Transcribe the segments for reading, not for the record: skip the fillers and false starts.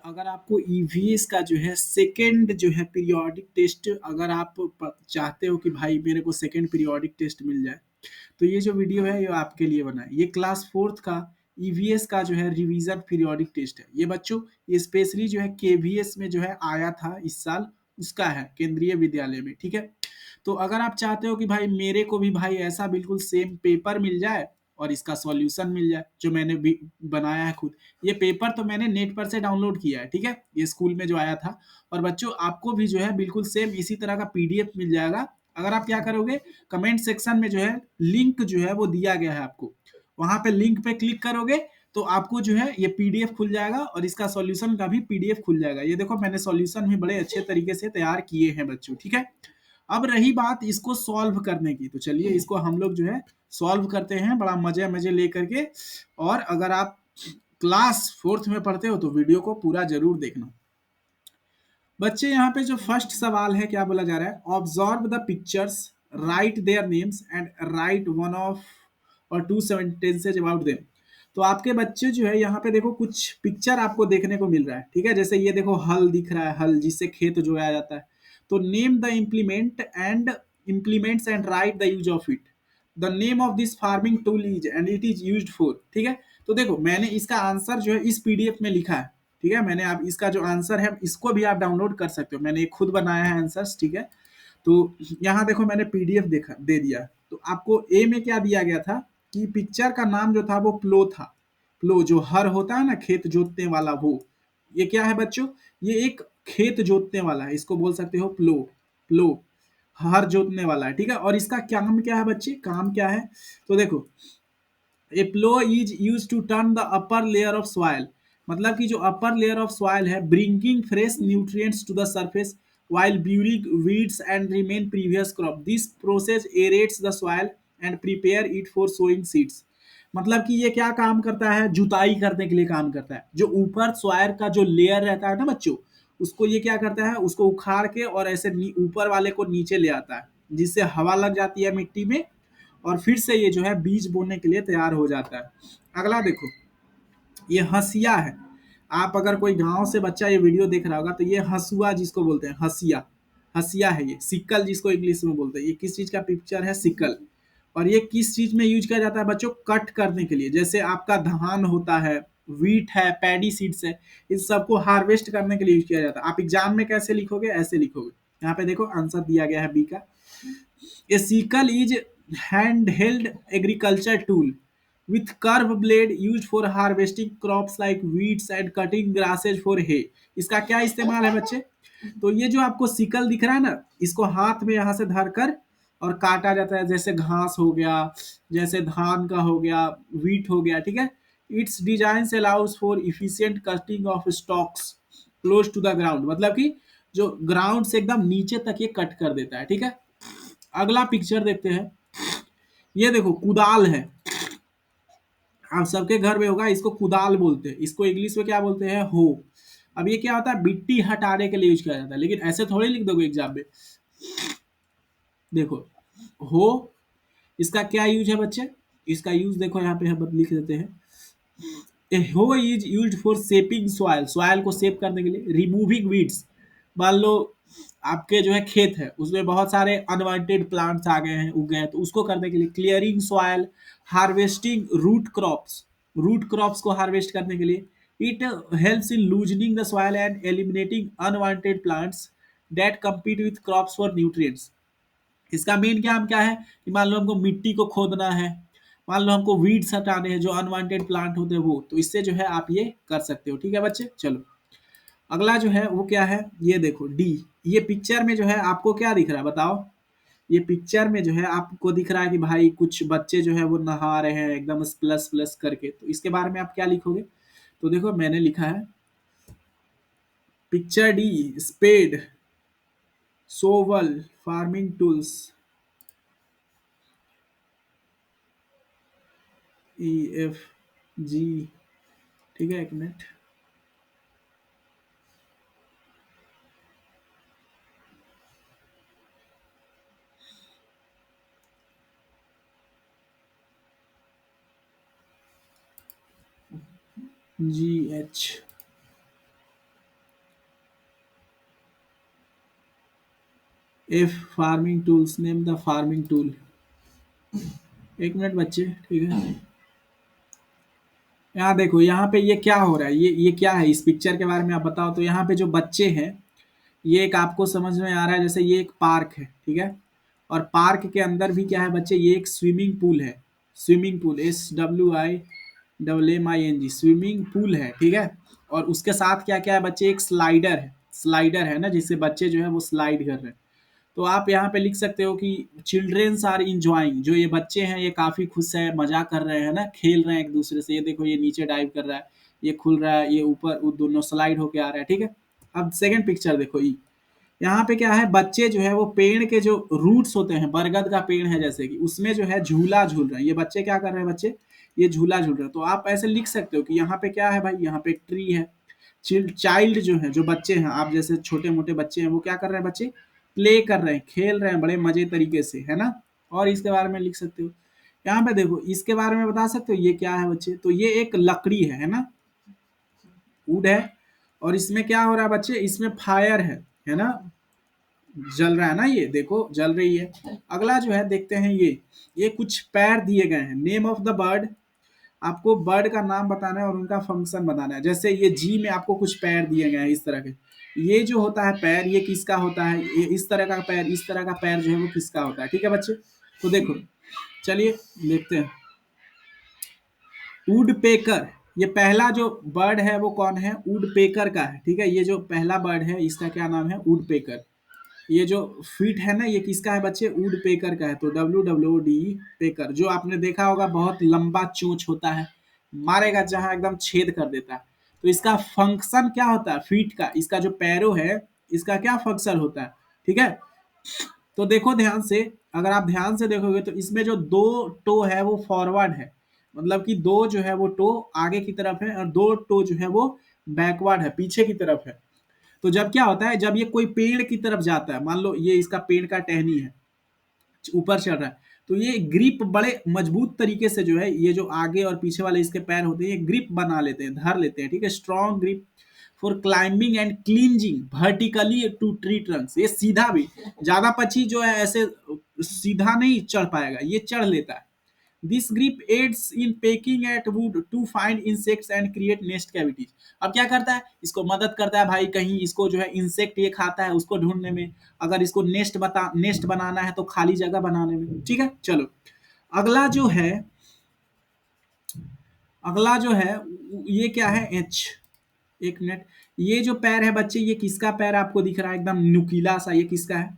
अगर आपको ईवीएस का जो है सेकंड जो है पीरियोडिक टेस्ट अगर आप चाहते हो कि भाई मेरे को सेकंड पीरियोडिक टेस्ट मिल जाए, तो ये जो वीडियो है ये आपके लिए बना है। ये क्लास फोर्थ का ईवीएस का जो है रिवीजन पीरियोडिक टेस्ट है। ये बच्चों ये स्पेशली जो है केवीएस में जो है आया था इस साल, उसका है केंद्रीय विद्यालय में। ठीक है, तो अगर आप चाहते हो कि भाई मेरे को भी भाई ऐसा बिल्कुल सेम पेपर मिल जाए और इसका सॉल्यूशन मिल जाए जो मैंने भी बनाया है खुद। ये पेपर तो मैंने नेट पर से डाउनलोड किया है, ठीक है, ये स्कूल में जो आया था। और बच्चों आपको भी जो है बिल्कुल सेम इसी तरह का पीडीएफ मिल जाएगा। अगर आप क्या करोगे, कमेंट सेक्शन में जो है लिंक जो है वो दिया गया है आपको, वहां पे लिंक पे क्लिक करोगे तो आपको जो है ये पीडीएफ खुल जाएगा और इसका सॉल्यूशन का भी पीडीएफ खुल जाएगा। ये देखो मैंने सॉल्यूशन भी बड़े अच्छे तरीके से तैयार किए हैं बच्चों। ठीक है, अब रही बात इसको सॉल्व करने की, तो चलिए इसको हम लोग जो है सॉल्व करते हैं बड़ा मजे मजे लेकर के। और अगर आप क्लास फोर्थ में पढ़ते हो तो वीडियो को पूरा जरूर देखना। बच्चे यहाँ पे जो फर्स्ट सवाल है क्या बोला जा रहा है, observe the pictures, right their names and right one of और टू सेंटेंसेज अबाउट देम। तो आपके बच्चे जो है यहाँ पे देखो कुछ पिक्चर आपको देखने को मिल रहा है। ठीक है, जैसे ये देखो हल दिख रहा है, हल जिससे खेत जोया जाता है। तो name the implements and right the use of it. The name of this farming tool is and it is used for. ठीक है, तो देखो मैंने इसका आंसर जो है इस पीडीएफ में लिखा है। ठीक है, मैंने आप इसका जो आंसर है इसको भी आप डाउनलोड कर सकते हो, मैंने ये खुद बनाया है आंसर्स। ठीक है, तो यहाँ देखो मैंने पीडीएफ देखा दे दिया। तो आपको ए में क्या दिया गया था कि पिक्चर का नाम जो था वो प्लो था। प्लो जो हर होता है ना खेत जोतने वाला, वो ये क्या है बच्चों, ये एक खेत जोतने वाला है, इसको बोल सकते हो प्लो। प्लो हर जोतने वाला है। ठीक है, और इसका काम क्या है बच्चे, काम क्या है, तो देखो a plough is use to turn the upper layer of soil, मतलब कि जो अपर लेयर ऑफ सॉइल है bringing fresh nutrients to the surface while burying weeds and remain previous crop. This process aerates the soil and prepare it for sowing seeds. मतलब कि ये क्या काम करता है, जुताई करने के लिए काम करता है। जो ऊपर सॉइल का जो लेयर रहता है ना बच्चों, उसको ये क्या करता है, उसको उखाड़ के और ऐसे ऊपर वाले को नीचे ले आता है, जिससे हवा लग जाती है मिट्टी में और फिर से ये जो है बीज बोने के लिए तैयार हो जाता है। अगला देखो, ये हंसिया है। आप अगर कोई गांव से बच्चा ये वीडियो देख रहा होगा तो ये हंसुआ जिसको बोलते हैं, हंसिया, हंसिया है ये। सिक्कल जिसको इंग्लिश में बोलते हैं, ये किस चीज का पिक्चर है, सिक्कल। और ये किस चीज में यूज किया जाता है बच्चों, कट करने के लिए। जैसे आपका धान होता है, वीट है, पैडी सीड्स है, इन सबको हार्वेस्ट करने के लिए यूज किया जाता है। आप एग्जाम में कैसे लिखोगे, ऐसे लिखोगे। यहाँ पे देखो आंसर दिया गया है बी का। A sickle is handheld agriculture tool with curved blade used for harvesting crops like weeds and cutting grasses for hay. इसका क्या इस्तेमाल है बच्चे, तो ये जो आपको सिकल दिख रहा है ना, इसको हाथ में यहाँ से धरकर और काटा जाता है। जैसे घास हो गया, जैसे धान का हो गया, वीट हो गया। ठीक है, it's design allows for efficient cutting of stalks close to the ground, मतलब कि जो ग्राउंड से एकदम नीचे तक ये कट कर देता है। ठीक है, अगला पिक्चर देखते हैं। ये देखो कुदाल है, आप सबके घर में होगा, इसको कुदाल बोलते हैं। इसको इंग्लिश में क्या बोलते हैं, हो। अब ये क्या होता है, मिट्टी हटाने के लिए यूज किया जाता है, लेकिन ऐसे थोड़ी लिख दोगे एग्जाम में। देखो हो, इसका क्या यूज है बच्चे, इसका यूज देखो यहाँ पे हम लिख देते हैं। ए हो is used for shaping soil, soil को शेप करने के लिए। रिमूविंग वीड्स, मान लो आपके जो है खेत है उसमें बहुत सारे अनवांटेड प्लांट्स आ गए हैं, उग गए हैं, तो उसको करने के लिए। Clearing soil, harvesting root crops, root crops को हार्वेस्ट करने के लिए। It helps in loosening the soil and eliminating unwanted plants that compete with crops for nutrients. इसका मेन काम क्या है कि मान लो हमको मिट्टी को खोदना है, मान लो हमको वीड्स हटाने हैं जो अनवांटेड प्लांट होते हैं वो, तो इससे जो है आप ये कर सकते हो। ठीक है बच्चे, चलो अगला जो है वो क्या है, ये देखो डी। ये पिक्चर में जो है आपको क्या दिख रहा है बताओ, ये पिक्चर में जो है आपको दिख रहा है कि भाई कुछ बच्चे जो है वो नहा रहे हैं एकदम प्लस प्लस करके, तो इसके बारे में आप क्या लिखोगे, तो देखो मैंने लिखा है picture D, spade, shovel, farming tools, E F G. ठीक है, एक minute. G H, if farming tools, name the farming tool. एक मिनट बच्चे, ठीक है। यहाँ देखो, यहाँ पे ये क्या हो रहा है, ये क्या है, इस पिक्चर के बारे में आप बताओ। तो यहाँ पे जो बच्चे हैं, ये एक आपको समझ में आ रहा है, जैसे ये एक पार्क है, ठीक है। और पार्क के अंदर भी क्या है बच्चे, ये एक स्विमिंग पूल है। Swimming pool, SWIMMING, swimming pool है, ठीक है। और उसके साथ क्या क्या है बच्चे, एक स्लाइडर है। स्लाइडर है ना, जिससे बच्चे जो है वो स्लाइड कर रहे हैं। तो आप यहाँ पे लिख सकते हो कि चिल्ड्रेन्स आर इंजॉइंग, जो ये बच्चे हैं ये काफी खुश है, मजा कर रहे हैं ना, खेल रहे हैं एक दूसरे से। ये देखो, ये नीचे डाइव कर रहा है, ये खुल रहा है, ये ऊपर, वो दोनों स्लाइड होके आ रहा है, ठीक है। अब सेकंड पिक्चर देखो, यहाँ पे क्या है, बच्चे जो है वो पेड़ के जो रूट्स होते हैं, बरगद का पेड़ है जैसे कि, उसमें जो है झूला झूल रहे हैं। ये बच्चे क्या कर रहे हैं बच्चे, ये झूला झूल रहे हैं। तो आप ऐसे लिख सकते हो कि यहाँ पे क्या है भाई, यहाँ पे एक ट्री है। चाइल्ड जो है, जो बच्चे हैं, आप जैसे छोटे मोटे बच्चे हैं, वो क्या कर रहे हैं बच्चे, प्ले कर रहे हैं, खेल रहे हैं बड़े मजे तरीके से, है ना। और इसके बारे में लिख सकते हो। यहाँ पे देखो, इसके बारे में बता सकते हो ये क्या है बच्चे, तो ये एक लकड़ी है ना, वुड है। और इसमें क्या हो रहा है बच्चे, इसमें फायर है ना, जल रहा है ना, ये देखो जल रही है। अगला जो है देखते हैं, ये कुछ पैर दिए गए हैं। नेम ऑफ द बर्ड, आपको बर्ड का नाम बताना है और उनका फंक्शन बताना है। जैसे ये जी में आपको कुछ पैर दिए गए हैं इस तरह के। ये जो होता है पैर, ये किसका होता है, ये इस तरह का पैर, इस तरह का पैर जो है वो किसका होता है, ठीक है बच्चे। तो देखो, चलिए देखते हैं। वुड पेकर, ये पहला जो बर्ड है वो कौन है, वुड पेकर का है, ठीक है। ये जो पहला बर्ड है, इसका क्या नाम है, वुड पेकर। ये जो फीट है ना, ये किसका है बच्चे, वुड पेकर का है। तो WWOD पेकर, जो आपने देखा होगा बहुत लंबा चोंच होता है, मारेगा जहां एकदम छेद कर देता है। तो इसका फंक्शन क्या होता है, फीट का, इसका जो पैरो है, इसका क्या फंक्शन होता है, ठीक है। तो देखो ध्यान से, अगर आप ध्यान से देखोगे तो इसमें जो दो टो है वो फॉरवर्ड है, मतलब कि दो जो है वो टो आगे की तरफ है, और दो टो जो है वो बैकवर्ड है, पीछे की तरफ है। तो जब क्या होता है, जब ये कोई पेड़ की तरफ जाता है, मान लो ये इसका पेड़ का टहनी है, ऊपर चढ़ रहा है, तो ये ग्रिप बड़े मजबूत तरीके से जो है, ये जो आगे और पीछे वाले इसके पैर होते हैं, ये ग्रिप बना लेते हैं, धर लेते हैं, ठीक है। Strong grip for climbing and clinging vertically to tree trunks, ये सीधा भी, ज्यादा पक्षी जो है ऐसे सीधा नहीं चढ़ पाएगा, ये चढ़ लेता है। This grip aids in pecking at wood to find insects and create nest cavities. अब क्या करता है, इसको मदद करता है भाई, कहीं इसको जो है इंसेक्ट ये खाता है, उसको ढूंढने में, अगर इसको नेस्ट बनाना है तो खाली जगह बनाने में, ठीक है। चलो, अगला जो है, अगला जो है, ये क्या है, एच। एक मिनट, ये जो पैर है बच्चे, ये किसका पैर आपको दिख रहा है, एकदम नुकीला सा, ये किसका है,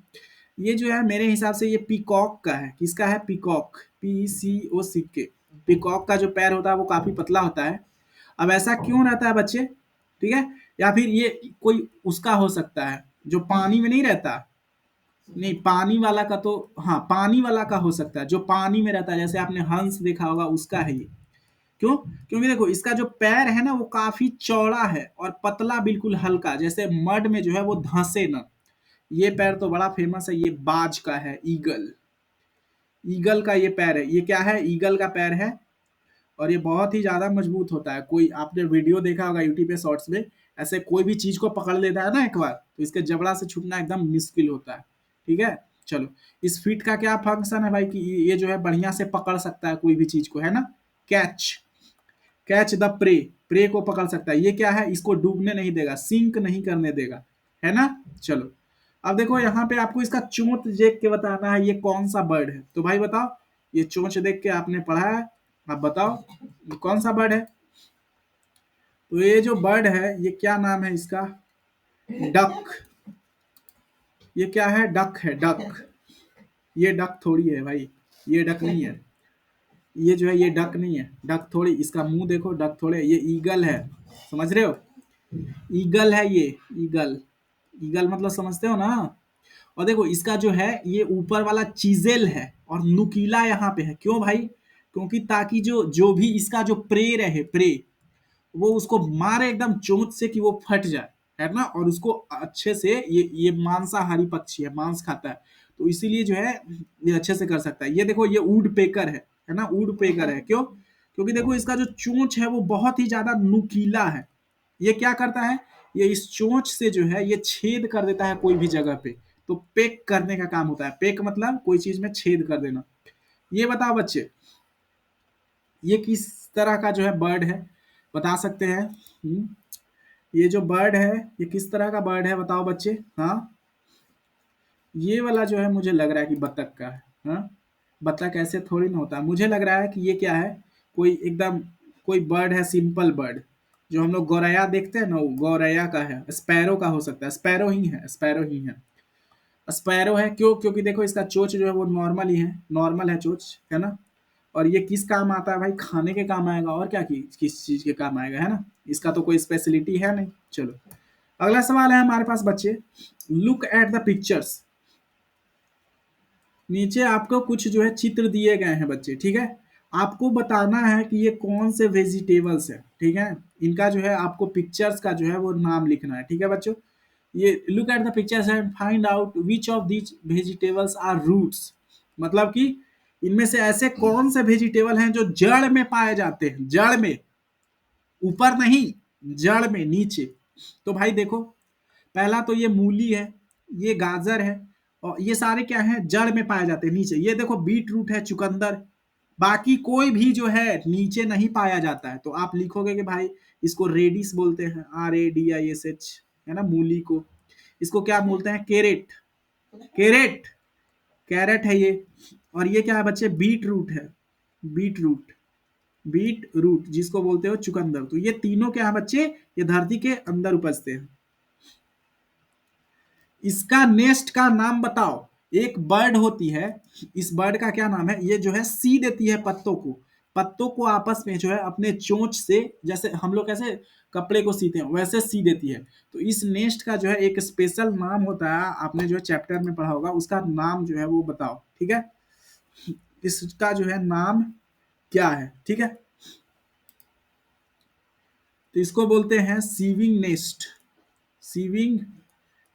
ये जो है मेरे हिसाब से ये पीकॉक का है। किसका है, पीकॉक, PCOCK। पीकॉक का जो पैर होता है वो काफी पतला होता है। अब ऐसा क्यों रहता है बच्चे, ठीक है। या फिर ये कोई उसका हो सकता है, जो पानी में नहीं रहता, नहीं पानी वाला का तो, हाँ पानी वाला का हो सकता है, जो पानी में रहता है, जैसे आपने हंस देखा होगा, उसका है ये। क्यों, क्योंकि देखो इसका जो पैर है ना वो काफी चौड़ा है और पतला, बिल्कुल हल्का, जैसे मड में जो है वो धंसे ना। ये पैर तो बड़ा फेमस है, ये बाज का है, ईगल। ईगल का ये पैर है, ये क्या है, ईगल का पैर है। और ये बहुत ही ज्यादा मजबूत होता है। कोई आपने वीडियो देखा होगा यूट्यूब पे शॉर्ट्स में, ऐसे कोई भी चीज को पकड़ लेता है ना एक बार, तो इसके जबड़ा से छूटना एकदम मुश्किल होता है, ठीक है। चलो, इस फीट का क्या फंक्शन है भाई, कि ये जो है बढ़िया से पकड़ सकता है कोई भी चीज को, है ना। Catch, catch the prey, prey को पकड़ सकता है। ये क्या है, इसको डूबने नहीं देगा, सिंक नहीं करने देगा, है ना। चलो, अब देखो यहाँ पे आपको इसका चोंच देख के बताना है ये कौन सा बर्ड है। तो भाई बताओ, ये चोंच देख के आपने पढ़ा है, आप बताओ ये कौन सा बर्ड है। तो ये जो बर्ड है, ये क्या नाम है इसका, डक। ये क्या है, डक है, डक। ये डक थोड़ी है भाई, ये डक नहीं है, ये जो है ये डक नहीं है, डक थोड़ी, इसका मुंह देखो, डक थोड़े, ये ईगल है, समझ रहे हो, ईगल है ये, ईगल। ईगल मतलब समझते हो ना। और देखो इसका जो है ये ऊपर वाला चीजेल है और नुकीला यहाँ पे है, क्यों भाई, क्योंकि ताकि जो जो भी इसका जो प्रे रहे, प्रे, वो उसको मारे एकदम चोंच से कि वो फट जाए, है ना। और उसको अच्छे से, ये मांसाहारी पक्षी है, मांस खाता है, तो इसीलिए जो है ये अच्छे से कर सकता है। ये देखो, ये वुड पेकर है ना, वुड पेकर है, क्यों, क्योंकि देखो इसका जो चोंच है वो बहुत ही ज्यादा नुकीला है। ये क्या करता है, ये इस चोंच से जो है ये छेद कर देता है कोई भी जगह पे, तो पेक करने का काम होता है। पेक मतलब कोई चीज में छेद कर देना। ये बताओ बच्चे, ये किस तरह का जो है बर्ड है, बता सकते हैं? ये जो बर्ड है, ये किस तरह का बर्ड है बताओ बच्चे? हाँ, ये वाला जो है मुझे लग रहा है कि बतख का है। हाँ, बतख ऐसे थोड़ी ना होता है। मुझे लग रहा है कि ये क्या है, कोई एकदम कोई बर्ड है, सिंपल बर्ड, जो हम लोग गौरैया देखते हैं ना, वो गौरैया का है। स्पैरो का हो सकता है, स्पैरो ही है, स्पैरो ही है। स्पैरो है क्यों? क्योंकि देखो इसका चोंच जो है वो नॉर्मल ही है, नॉर्मल है चोंच, है ना। और ये किस काम आता है भाई? खाने के काम आएगा, और क्या की किस चीज के काम आएगा, है ना। इसका तो कोई स्पेशलिटी है नहीं। चलो, अगला सवाल है हमारे पास बच्चे, लुक एट द पिक्चर्स। नीचे आपको कुछ जो है चित्र दिए गए हैं बच्चे, ठीक है। आपको बताना है कि ये कौन से वेजिटेबल्स है, ठीक है। इनका जो है आपको पिक्चर्स का जो है वो नाम लिखना है, ठीक है बच्चों। ये look at the pictures and find out which of these vegetables are roots. मतलब कि इनमें से ऐसे कौन से वेजिटेबल हैं जो जड़ में पाए जाते हैं, जड़ में, ऊपर नहीं, जड़ में, नीचे। तो भाई देखो, पहला तो ये मूली है, ये गाजर है, और ये सारे क्या हैं, जड़ में पाए जाते हैं, नीचे। ये देखो बीट रूट है, चुकंदर। बाकी कोई भी जो है नीचे नहीं पाया जाता है। तो आप लिखोगे कि भाई इसको रेडिस बोलते हैं, RADISH, है ना, मूली को। इसको क्या बोलते हैं? कैरेट, कैरेट, कैरेट है ये। और ये क्या है बच्चे? बीट रूट है, बीट रूट, बीट रूट जिसको बोलते हो चुकंदर। तो ये तीनों क्या है बच्चे? ये धरती के अंदर उपजते हैं। इसका नेस्ट का नाम बताओ। एक बर्ड होती है, इस बर्ड का क्या नाम है? ये जो है सी देती है पत्तों को, पत्तों को आपस में जो है अपने चोंच से, जैसे हम लोग कैसे कपड़े को सीते हैं वैसे सी देती है। तो इस नेस्ट का जो है एक स्पेशल नाम होता है, आपने जो है चैप्टर में पढ़ा होगा, उसका नाम जो है वो बताओ, ठीक है। इसका जो है नाम क्या है, ठीक है। तो इसको बोलते हैं सीविंग नेस्ट, सीविंग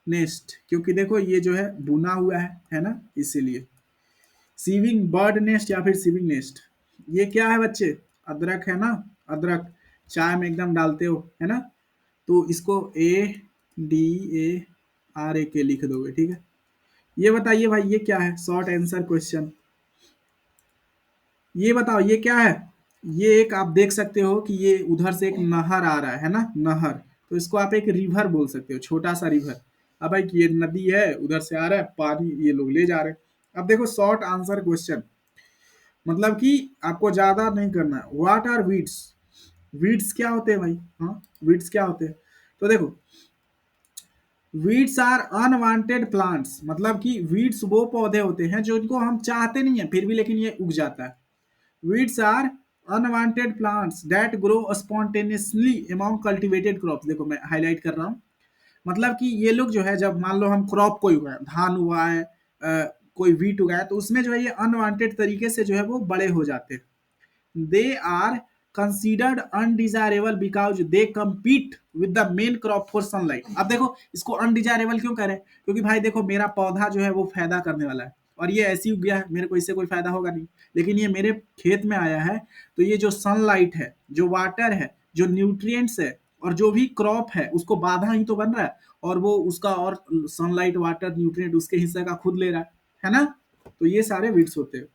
नेस्ट, क्योंकि देखो ये जो है बुना हुआ है ना, इसीलिए सीविंग बर्ड नेस्ट या फिर सीविंग नेस्ट। ये क्या है बच्चे? अदरक है ना, अदरक चाय में एकदम डालते हो, है ना। तो इसको ADARAK लिख दोगे, ठीक है। ये बताइए भाई, ये क्या है? शॉर्ट आंसर क्वेश्चन, ये बताओ ये क्या है? ये एक आप देख सकते हो कि ये उधर से एक नहर आ रहा है ना, नहर। तो इसको आप एक रिवर बोल सकते हो, छोटा सा रिवर। अब भाई ये नदी है, उधर से आ रहा है पानी, ये लोग ले जा रहे हैं। अब देखो शॉर्ट आंसर क्वेश्चन, मतलब कि आपको ज्यादा नहीं करना है। What are weeds? वीड्स क्या होते हैं भाई? हाँ, वीड्स क्या होते हैं? तो देखो, वीड्स आर अनवांटेड प्लांट्स, मतलब कि वीड्स वो पौधे होते हैं जो इनको हम चाहते नहीं है, फिर भी लेकिन ये उग जाता है। Weeds are unwanted plants that grow spontaneously among cultivated crops। देखो मैं हाईलाइट कर रहा हूँ, मतलब कि ये लोग जो है, जब मान लो हम क्रॉप कोई उगाए, धान हुआ है, कोई वीट उगाया, तो उसमें जो है ये अनवांटेड तरीके से जो है वो बड़े हो जाते हैं। They are considered undesirable because they compete with the main crop for sunlight. अब देखो इसको अनडिजायरेबल क्यों करें? क्योंकि भाई देखो मेरा पौधा जो है वो फायदा करने वाला है, और ये ऐसी उग गया है, मेरे को इससे कोई फायदा होगा नहीं। लेकिन ये मेरे खेत में आया है, तो ये जो सनलाइट है, जो वाटर है, जो न्यूट्रिएंट्स है, और जो भी क्रॉप है, उसको बाधा ही तो बन रहा है। और वो उसका, और सनलाइट, वाटर, न्यूट्रिएंट उसके हिस्से का खुद ले रहा है ना। तो ये सारे वीड्स होते हैं।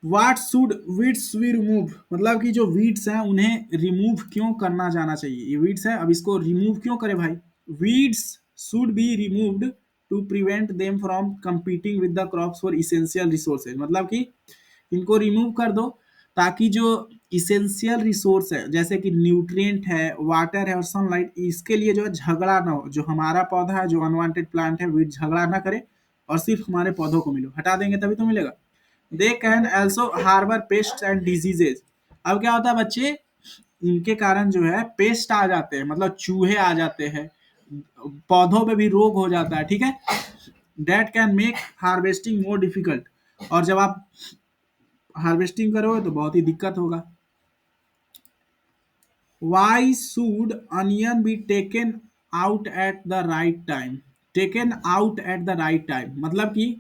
What should weeds we remove, मतलब कि जो वीड्स हैं उन्हें रिमूव क्यों करना जाना चाहिए? ये वीड्स है, अब इसको रिमूव क्यों करें भाई? Weeds should be removed to prevent them from competing with the crops for essential resources. मतलब कि इनको रिमूव कर दो, ताकि जो इसेंशियल रिसोर्स है, जैसे कि न्यूट्रिएंट है, वाटर है और सनलाइट, इसके लिए जो है झगड़ा ना हो। जो हमारा पौधा है, जो अनवांटेड प्लांट है, वीड झगड़ा ना करे, और सिर्फ हमारे पौधों को मिलो। हटा देंगे तभी तो मिलेगा। They can also harbour pest and diseases. अब क्या होता है बच्चे, इनके कारण जो है पेस्ट आ जाते हैं, मतलब चूहे आ जाते हैं, पौधों पे भी रोग हो जाता है, ठीक है। That can make harvesting more difficult, और जब आप हार्वेस्टिंग करोगे तो बहुत ही दिक्कत होगा। Why should onion be taken out at the right time? Taken out at the right time मतलब कि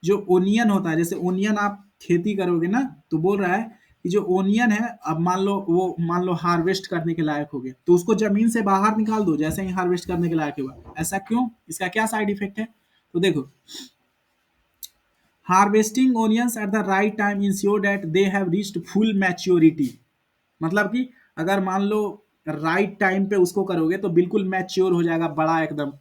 जो ओनियन होता है, जैसे ओनियन आप खेती करोगे ना, तो बोल रहा है कि जो ओनियन है, अब मान लो हार्वेस्ट करने के लायक हो गया, तो उसको जमीन से बाहर निकाल दो जैसे ही हार्वेस्ट करने के लायक हुआ। ऐसा क्यों? इसका क्या साइड इफेक्ट है? तो देखो, harvesting onions at the right time ensure that they have reached full maturity. मतलब कि अगर मान लो राइट टाइम पे उसको करोगे तो बिल्कुल मैच्योर हो जाएगा, बड़ा एकदम।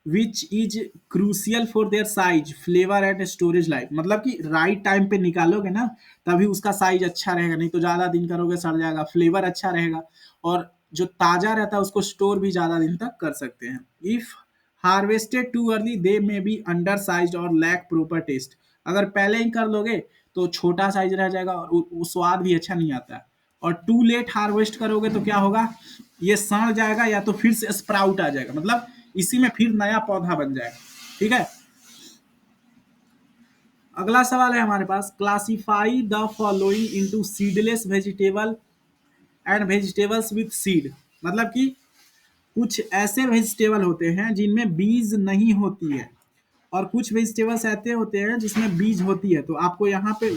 Which is crucial for their size, flavour and storage life. मतलब कि राइट टाइम पे निकालोगे ना, तभी उसका साइज अच्छा रहेगा, नहीं तो ज्यादा दिन करोगे सड़ जाएगा। फ्लेवर अच्छा रहेगा, और जो ताजा रहता है उसको स्टोर भी ज्यादा दिन तक कर सकते हैं। If harvested too early they may be under size और लैक प्रॉपर टेस्ट। अगर पहले ही कर लोगे तो छोटा साइज रह जाएगा और स्वाद भी अच्छा नहीं आता है। और टू लेट हार्वेस्ट करोगे तो क्या होगा, ये सड़ जाएगा या तो फिर से स्प्राउट आ जाएगा, मतलब इसी में फिर नया पौधा बन जाएगा। ठीक है, अगला सवाल है हमारे पास, classify the following into seedless vegetable and vegetables with seed. मतलब कि कुछ ऐसे वेजिटेबल होते हैं जिनमें बीज नहीं होती है, और कुछ वेजिटेबल्स ऐसे होते हैं जिसमें बीज होती है। तो आपको यहाँ पे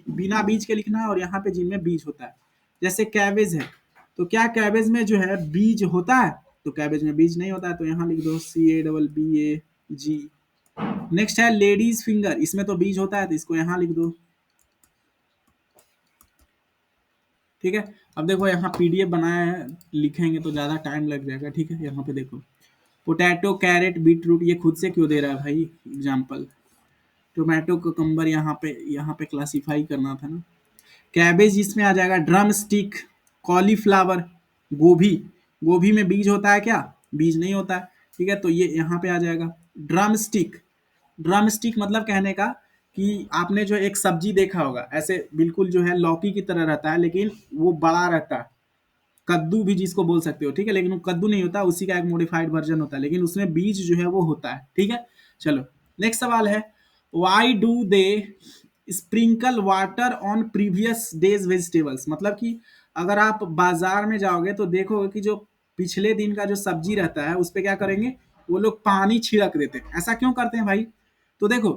बिना बीज के लिखना है, और यहाँ पे जिनमें बीज होता है। जैसे कैबेज है, तो क्या कैबेज में जो है बीज होता है? तो कैबेज में बीज नहीं होता है, तो यहाँ लिख दो CABBAG। नेक्स्ट है लेडीज फिंगर, इसमें तो बीज होता है, तो इसको यहाँ लिख दो। ठीक है, अब देखो यहाँ PDF बनाया है, लिखेंगे तो ज़्यादा टाइम लग जाएगा। ठीक है, यहाँ पे देखो, पोटैटो, कैरेट, बीट रूट, ये खुद से क्यों दे रहा है भाई एग्जाम्पल। टोमेटो, कुकम्बर, यहाँ पे क्लासीफाई करना था ना। कैबेज इसमें आ जाएगा, ड्रम स्टिक, कॉलीफ्लावर, गोभी। गोभी में बीज होता है क्या? बीज नहीं होता है। ठीक है, तो ये यहाँ पे आ जाएगा। ड्रम स्टिक, ड्रम स्टिक मतलब कहने का कि आपने जो एक सब्जी देखा होगा, ऐसे बिल्कुल जो है लौकी की तरह रहता है, लेकिन वो बड़ा रहता है। कद्दू भी जिसको बोल सकते हो, ठीक है, लेकिन वो कद्दू नहीं होता, उसी का एक मॉडिफाइड वर्जन होता है, लेकिन उसमें बीज जो है वो होता है। ठीक है, चलो नेक्स्ट सवाल है, why do they sprinkle water on previous days vegetables. मतलब कि अगर आप बाजार में जाओगे तो देखोगे कि जो पिछले दिन का जो सब्जी रहता है उस पर क्या करेंगे, वो लोग पानी छिड़क देते हैं। ऐसा क्यों करते हैं भाई? तो देखो,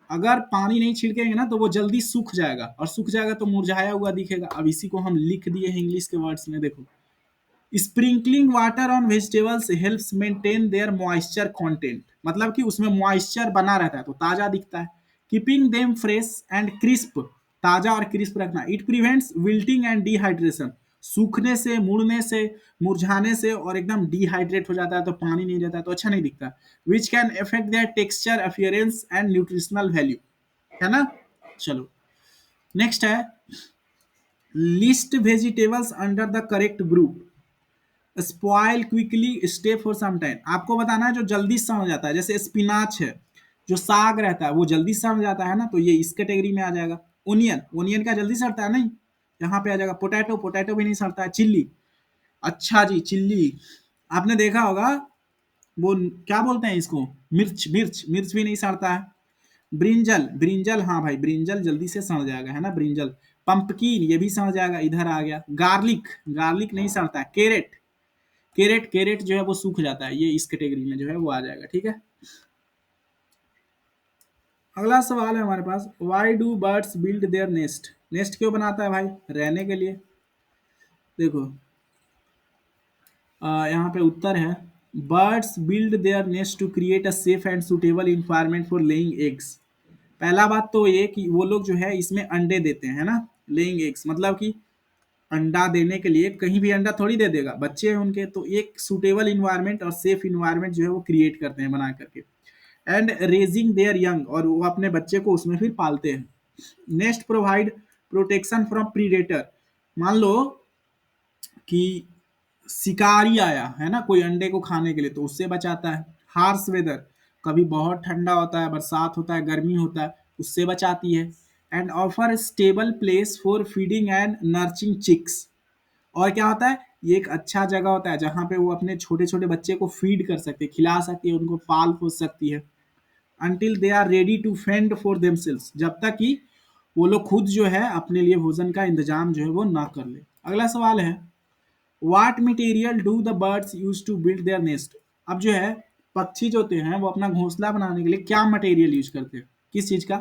अगर पानी नहीं छिड़केंगे ना तो वो जल्दी सूख जाएगा, और सूख जाएगा तो मुरझाया हुआ दिखेगा। अब इसी को हम लिख दिए हैं इंग्लिश के वर्ड्स में, देखो, sprinkling water on vegetables helps maintain their moisture content. मतलब कि उसमें मॉइस्चर बना रहता है तो ताजा दिखता है। Keeping them fresh and crisp, ताजा और क्रिस्प रखना। It prevents wilting and dehydration, सूखने से, मुड़ने से, मुरझाने से, और एकदम डिहाइड्रेट हो जाता है तो पानी नहीं रहता है तो अच्छा नहीं दिखता। Which can affect their texture, appearance and nutritional value. है ना? चलो नेक्स्ट है, list vegetables under the correct group. Spoil quickly stay for some time, आपको बताना है जो जल्दी सड़ जाता है। जैसे स्पिनाच है, जो साग रहता है वो जल्दी सड़ जाता है ना, तो ये इस कैटेगरी में आ जाएगा। ओनियन, ओनियन क्या जल्दी सड़ता है? नहीं, यहाँ पे आ जाएगा। पोटैटो, पोटैटो भी नहीं सड़ता है। चिल्ली, अच्छा जी चिल्ली, आपने देखा होगा, वो क्या बोलते हैं इसको, मिर्च, मिर्च, मिर्च भी नहीं सड़ता है। ब्रिंजल, ब्रिंजल, हाँ भाई ब्रिंजल जल्दी से सड़ जाएगा, है ना ब्रिंजल। पंपकीन, ये भी सड़ जाएगा, इधर आ गया। गार्लिक, गार्लिक नहीं सड़ता है। कैरेट, कैरेट, कैरेट जो है वो सूख जाता है, ये इस कैटेगरी में जो है वो आ जाएगा। ठीक है, अगला सवाल है हमारे पास, why do birds build their nest. Nest क्यों बनाता है भाई? रहने के लिए। देखो, यहाँ पे उत्तर है, birds build their nest to create a safe and suitable environment for laying eggs. पहला बात तो ये कि वो लोग जो है इसमें अंडे देते हैं ना, लेइंग एग्स, मतलब कि अंडा देने के लिए कहीं भी अंडा थोड़ी दे देगा, बच्चे हैं उनके, तो एक सुटेबल इन्वायरमेंट और सेफ इन्वायरमेंट जो है वो क्रिएट करते हैं बना करके। एंड रेजिंग देयर यंग, और वो अपने बच्चे को उसमें फिर पालते हैं। Next provide protection from predator. मान लो कि शिकारी आया है ना कोई अंडे को खाने के लिए, तो उससे बचाता है। हार्श वेदर, कभी बहुत ठंडा होता है, बरसात होता है, गर्मी होता है, उससे बचाती है। And offer stable place for feeding and nurturing chicks. और क्या होता है, ये एक अच्छा जगह होता है जहाँ पे वो अपने छोटे छोटे बच्चे को फीड कर सकते हैं, खिला सकती है, उनको पाल पोस सकती है। Until they are ready to fend for themselves, जब तक कि वो लोग खुद जो है अपने लिए भोजन का इंतजाम जो है वो ना कर ले। अगला सवाल है, what material do the birds use to build their nest. अब जो है पक्षी जो होते हैं वो अपना घोंसला बनाने के लिए क्या मटेरियल यूज करते हैं, किस चीज का?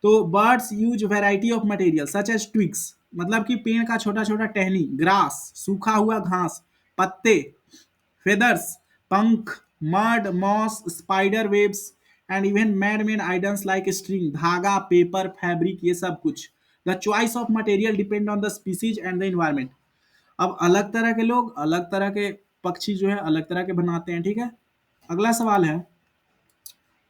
तो birds use variety of material such as twigs, मतलब कि पेड़ का छोटा छोटा टहनी, ग्रास, सूखा हुआ घास, पत्ते, feathers, पंख, mud, moss, spider webs, and even man-made items like string, धागा, पेपर, फैब्रिक, ये सब कुछ. The choice of material depend on the species and the environment. अब अलग तरह के लोग अलग तरह के पक्षी जो है अलग तरह के बनाते हैं, ठीक है. अगला सवाल है,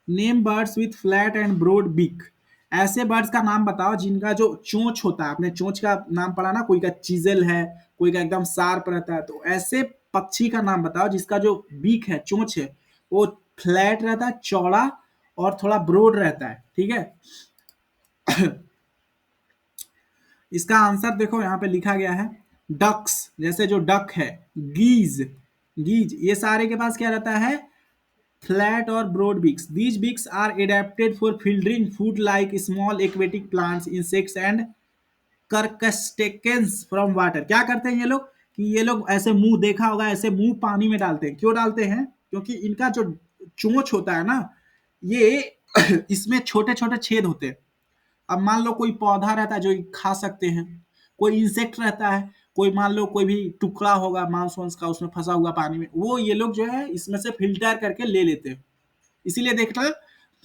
name birds with flat and broad beak. ऐसे बर्ड्स का नाम बताओ जिनका जो चोंच होता है, आपने चोंच का नाम पढ़ा ना, कोई का चिजल है, कोई का एकदम शार्प रहता है, तो ऐसे पक्षी का नाम बताओ जिसका जो बीक है, चोंच है, वो फ्लैट रहता है, चौड़ा और थोड़ा ब्रॉड रहता है, ठीक है. इसका आंसर देखो यहाँ पे लिखा गया है, डक्स, जैसे जो डक है, गीज, गीज, ये सारे के पास क्या रहता है, फ्लैट और broad beaks. These beaks are adapted for filtering food like small aquatic plants, insects and crustaceans from water. क्या करते हैं ये लोग, कि ये लोग ऐसे मुंह, देखा होगा ऐसे मुंह पानी में डालते हैं. क्यों डालते हैं, क्योंकि इनका जो चोंच होता है ना, ये इसमें छोटे छोटे छेद होते हैं. अब मान लो कोई पौधा रहता है जो खा सकते हैं, कोई इंसेक्ट रहता है, कोई मान लो कोई भी टुकड़ा होगा मांस वांस का उसमें फंसा हुआ पानी में, वो ये लोग जो है इसमें से फिल्टर करके ले लेते हैं. इसीलिए देखना